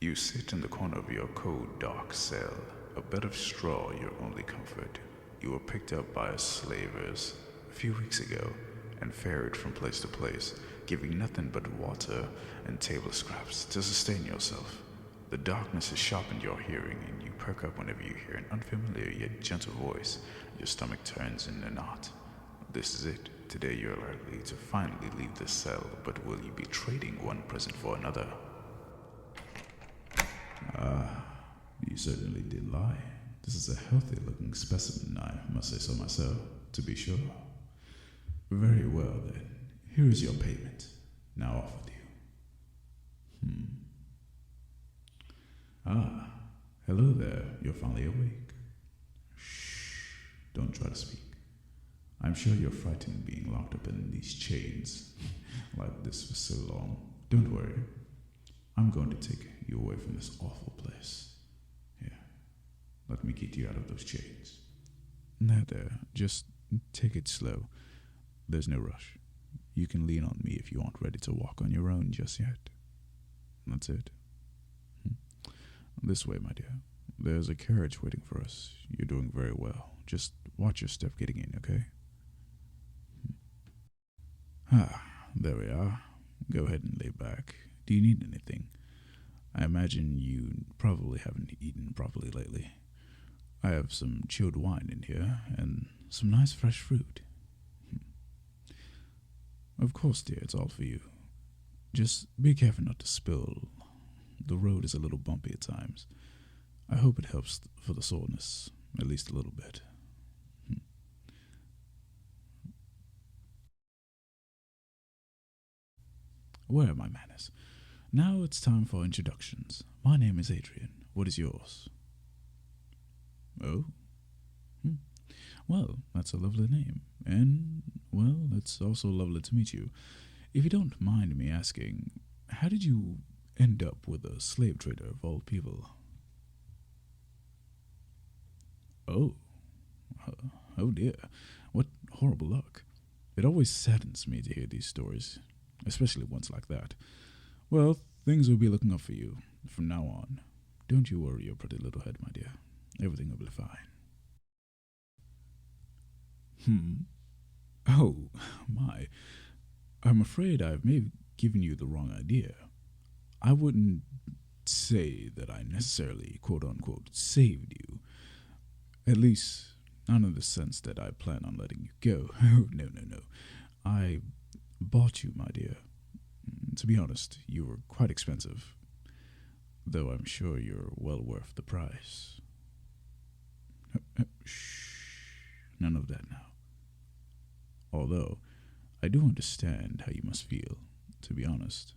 You sit in the corner of your cold, dark cell, a bed of straw your only comfort. You were picked up by us slavers a few weeks ago and ferried from place to place, giving nothing but water and table scraps to sustain yourself. The darkness has sharpened your hearing, and you perk up whenever you hear an unfamiliar yet gentle voice. Your stomach turns in a knot. This is it. Today you're likely to finally leave this cell, but will you be trading one prison for another? You certainly did lie. This is a healthy-looking specimen, I must say so myself, to be sure. Very well, then. Here is your payment. Now off with you. Hello there. You're finally awake. Shh. Don't try to speak. I'm sure you're frightened being locked up in these chains like this for so long. Don't worry. I'm going to take you away from this awful place. Here, let me get you out of those chains. Now there, just take it slow. There's no rush. You can lean on me if you aren't ready to walk on your own just yet. That's it. This way, my dear. There's a carriage waiting for us. You're doing very well. Just watch your step getting in, okay? There we are. Go ahead and lay back. Do you need anything? I imagine you probably haven't eaten properly lately. I have some chilled wine in here, and some nice fresh fruit. Of course, dear, it's all for you. Just be careful not to spill. The road is a little bumpy at times. I hope it helps for the soreness, at least a little bit. Where are my manners? Now it's time for introductions. My name is Adrian. What is yours? Oh? Well, that's a lovely name. And, well, it's also lovely to meet you. If you don't mind me asking, how did you end up with a slave trader of all people? Oh. Oh dear. What horrible luck. It always saddens me to hear these stories, especially ones like that. Well, things will be looking up for you from now on. Don't you worry your pretty little head, my dear. Everything will be fine. Oh, my. I'm afraid I may have given you the wrong idea. I wouldn't say that I necessarily, quote-unquote, saved you. At least, not in the sense that I plan on letting you go. Oh, no. I bought you, my dear. To be honest, you were quite expensive, though I'm sure you're well worth the price. Shh. None of that now. Although, I do understand how you must feel. To be honest,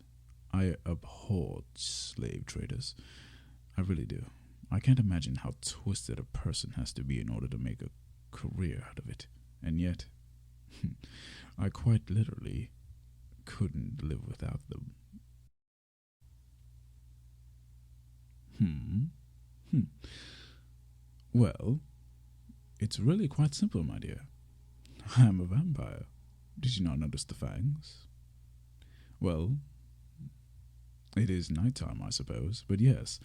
I abhor slave traders. I really do. I can't imagine how twisted a person has to be in order to make a career out of it. And yet, I quite literally couldn't live without them. Well, it's really quite simple, my dear. I am a vampire. Did you not notice the fangs? Well, it is nighttime, I suppose, but yes,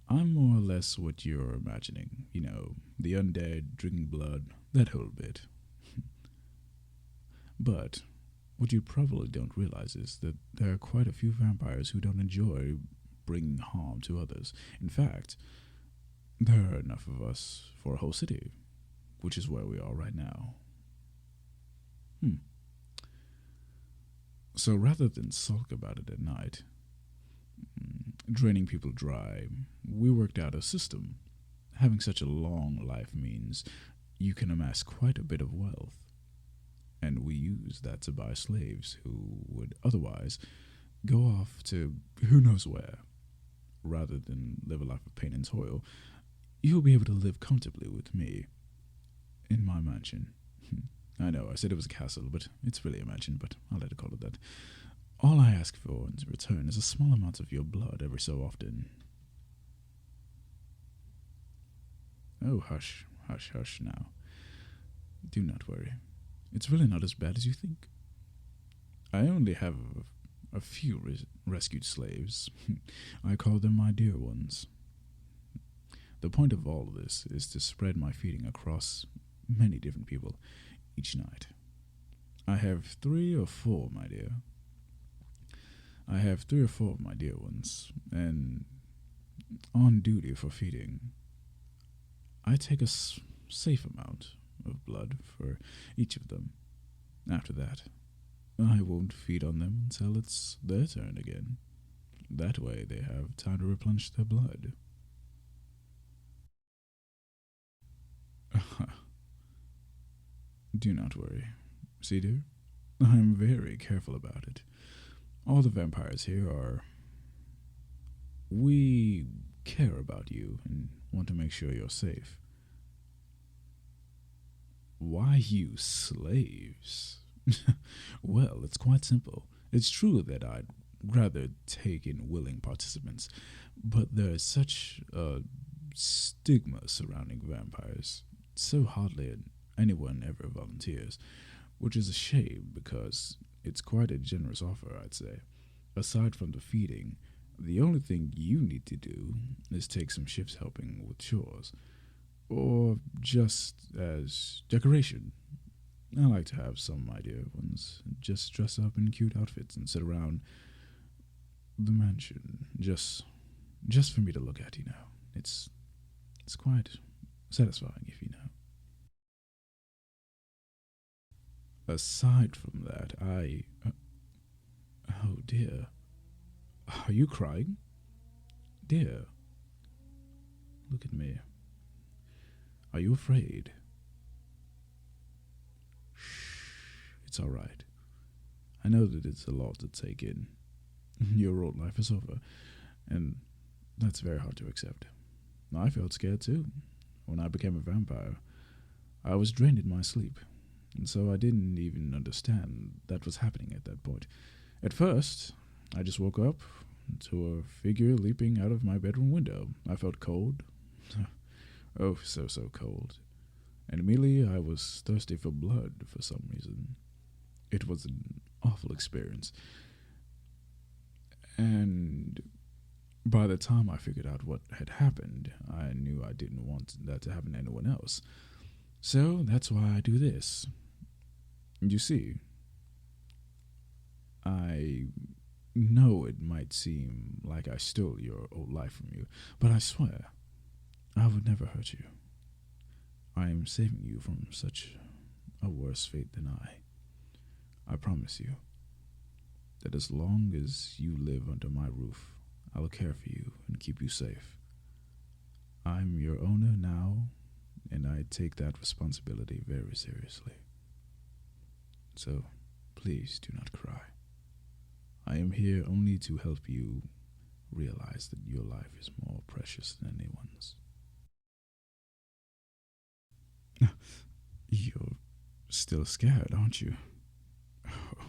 I'm more or less what you're imagining. You know, the undead, drinking blood, that whole bit. But what you probably don't realize is that there are quite a few vampires who don't enjoy bringing harm to others. In fact, there are enough of us for a whole city, which is where we are right now. So rather than sulk about it at night, draining people dry, we worked out a system. Having such a long life means you can amass quite a bit of wealth. And we use that to buy slaves who would otherwise go off to who knows where. Rather than live a life of pain and toil, you'll be able to live comfortably with me in my mansion. I know, I said it was a castle, but it's really a mansion, but I'll let it call it that. All I ask for in return is a small amount of your blood every so often. Oh, hush now. Do not worry. It's really not as bad as you think. I only have a few rescued slaves. I call them my dear ones. The point of all of this is to spread my feeding across many different people each night. I have 3 or 4, my dear. I have 3 or 4 of my dear ones, and on duty for feeding, I take a safe amount of blood for each of them. After that, I won't feed on them until it's their turn again. That way they have time to replenish their blood. Do not worry. See, dear, I'm very careful about it. All the vampires here are... We care about you and want to make sure you're safe. Why you slaves? Well, it's quite simple. It's true that I'd rather take in willing participants, but there's such a stigma surrounding vampires, so hardly anyone ever volunteers, which is a shame because it's quite a generous offer, I'd say. Aside from the feeding, the only thing you need to do is take some shifts helping with chores, or just as decoration. I like to have some of my dear ones just dress up in cute outfits and sit around the mansion, just for me to look at, you know. It's quite satisfying, if you know. Aside from that, oh dear. Are you crying? Dear, look at me. Are you afraid? Shh, it's all right. I know that it's a lot to take in. Your old life is over, and that's very hard to accept. I felt scared too. When I became a vampire, I was drained in my sleep, and so I didn't even understand that was happening at that point. At first, I just woke up to a figure leaping out of my bedroom window. I felt cold. Oh, so cold. And immediately I was thirsty for blood for some reason. It was an awful experience. And by the time I figured out what had happened, I knew I didn't want that to happen to anyone else. So that's why I do this. You see, I know it might seem like I stole your old life from you, but I swear, I would never hurt you. I am saving you from such a worse fate than I promise you that as long as you live under my roof, I'll care for you and keep you safe. I'm your owner now, and I take that responsibility very seriously. So, please do not cry. I am here only to help you realize that your life is more precious than anyone's. You're still scared, aren't you? Oh,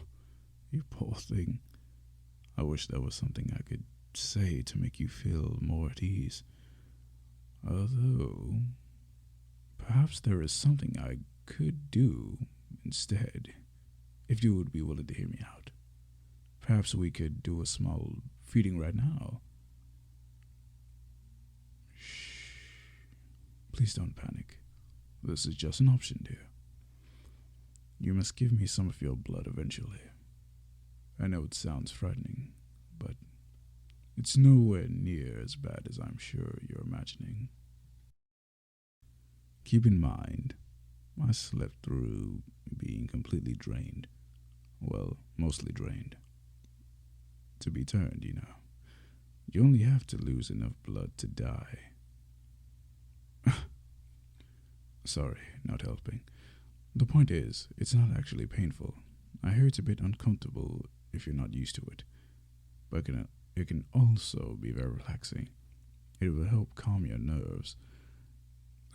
you poor thing. I wish there was something I could say to make you feel more at ease. Although, perhaps there is something I could do instead, if you would be willing to hear me out. Perhaps we could do a small feeding right now. Shh. Please don't panic. This is just an option, dear. You must give me some of your blood eventually. I know it sounds frightening, but it's nowhere near as bad as I'm sure you're imagining. Keep in mind, I slept through being completely drained. Well, mostly drained. To be turned, you know. You only have to lose enough blood to die. Sorry, not helping. The point is, it's not actually painful. I hear it's a bit uncomfortable if you're not used to it. But it can also be very relaxing. It will help calm your nerves.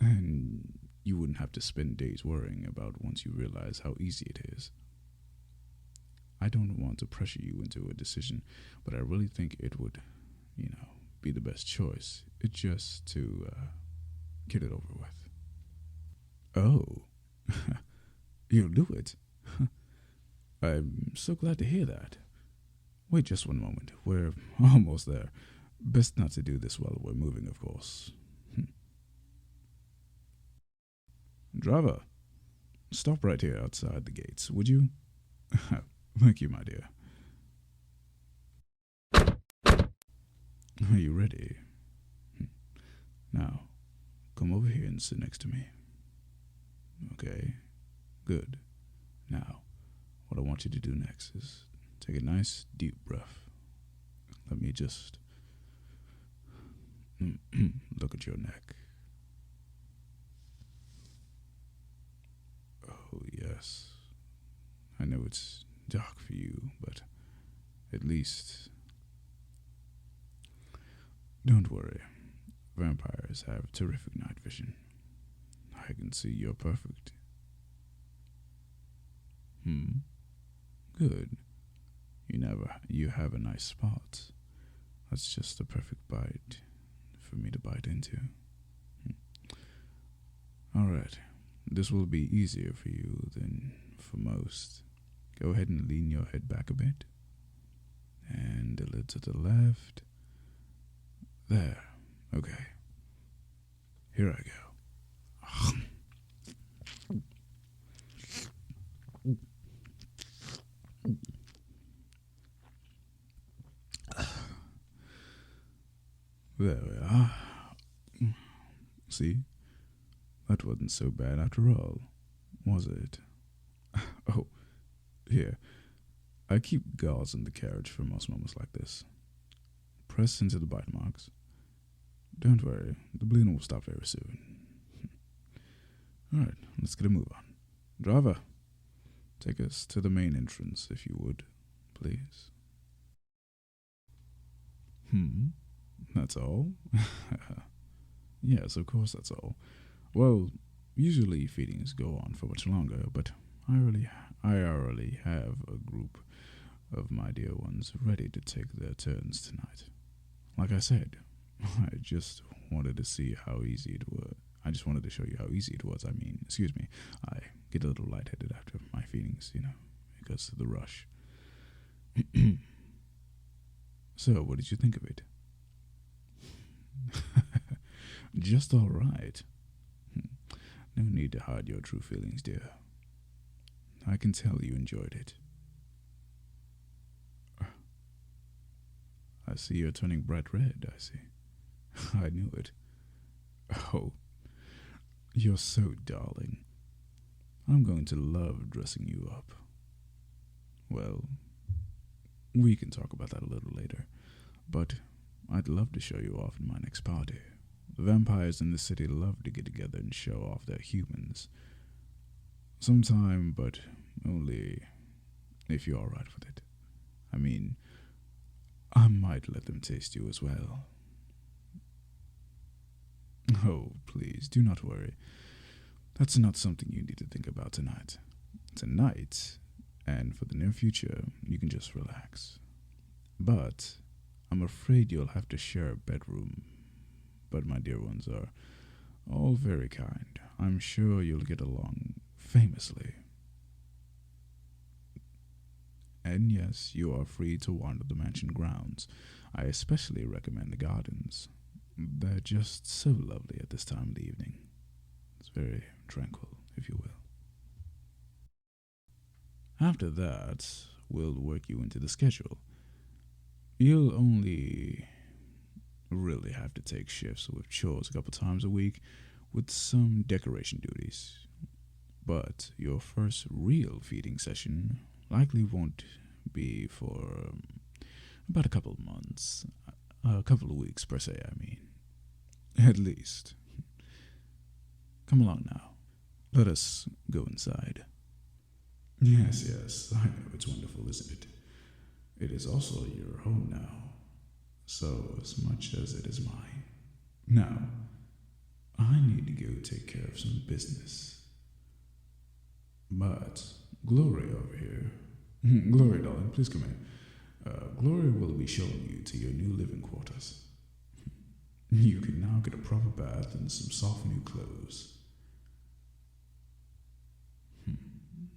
And you wouldn't have to spend days worrying about once you realize how easy it is. I don't want to pressure you into a decision, but I really think it would, be the best choice. It's just to get it over with. Oh, you'll do it. I'm so glad to hear that. Wait just one moment. We're almost there. Best not to do this while we're moving, of course. Driver, stop right here outside the gates, would you? Thank you, my dear. Are you ready? Now, come over here and sit next to me. Okay, good. Now, what I want you to do next is take a nice deep breath. Let me just look at your neck. Oh, yes. I know it's dark for you, but at least... Don't worry. Vampires have terrific night vision. I can see you're perfect. Good. You have a nice spot. That's just the perfect bite for me to bite into. Alright. This will be easier for you than for most. Go ahead and lean your head back a bit. And a little to the left. There. Okay. Here I go. There we are. See? That wasn't so bad after all, was it? Oh, here. I keep gauze in the carriage for most moments like this. Press into the bite marks. Don't worry, the bleeding will stop very soon. Alright, let's get a move on. Driver, take us to the main entrance, if you would, please. That's all? Yes, of course that's all. Well, usually feedings go on for much longer, but I already have a group of my dear ones ready to take their turns tonight. Like I said, I just wanted to see how easy it was. I just wanted to show you how easy it was. I mean, excuse me, I get a little lightheaded after my feedings, because of the rush. So, what did you think of it? Just all right. No need to hide your true feelings, dear. I can tell you enjoyed it. I see you're turning bright red, I see. I knew it. Oh, you're so darling. I'm going to love dressing you up. Well, we can talk about that a little later, but I'd love to show you off in my next party. The vampires in the city love to get together and show off their humans. Sometime, but only if you're alright with it. I mean, I might let them taste you as well. Oh, please, do not worry. That's not something you need to think about tonight. Tonight, and for the near future, you can just relax. But I'm afraid you'll have to share a bedroom. But my dear ones are all very kind. I'm sure you'll get along famously. And yes, you are free to wander the mansion grounds. I especially recommend the gardens. They're just so lovely at this time of the evening. It's very tranquil, if you will. After that, we'll work you into the schedule. You'll only really have to take shifts with chores a couple times a week with some decoration duties. But your first real feeding session likely won't be for about a couple of months. A couple of weeks, per se, I mean. At least. Come along now. Let us go inside. Yes, I know it's wonderful, isn't it? It is also your home now. So as much as it is mine. Now, I need to go take care of some business. But Glory over here, Glory, darling, please come in. Glory will be showing you to your new living quarters. You can now get a proper bath and some soft new clothes.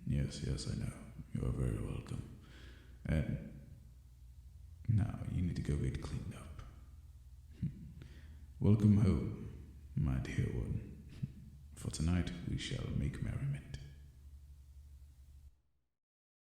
Yes, I know. You are very welcome. And Now you need to go get cleaned up. Welcome home, my dear one. For tonight we shall make merriment.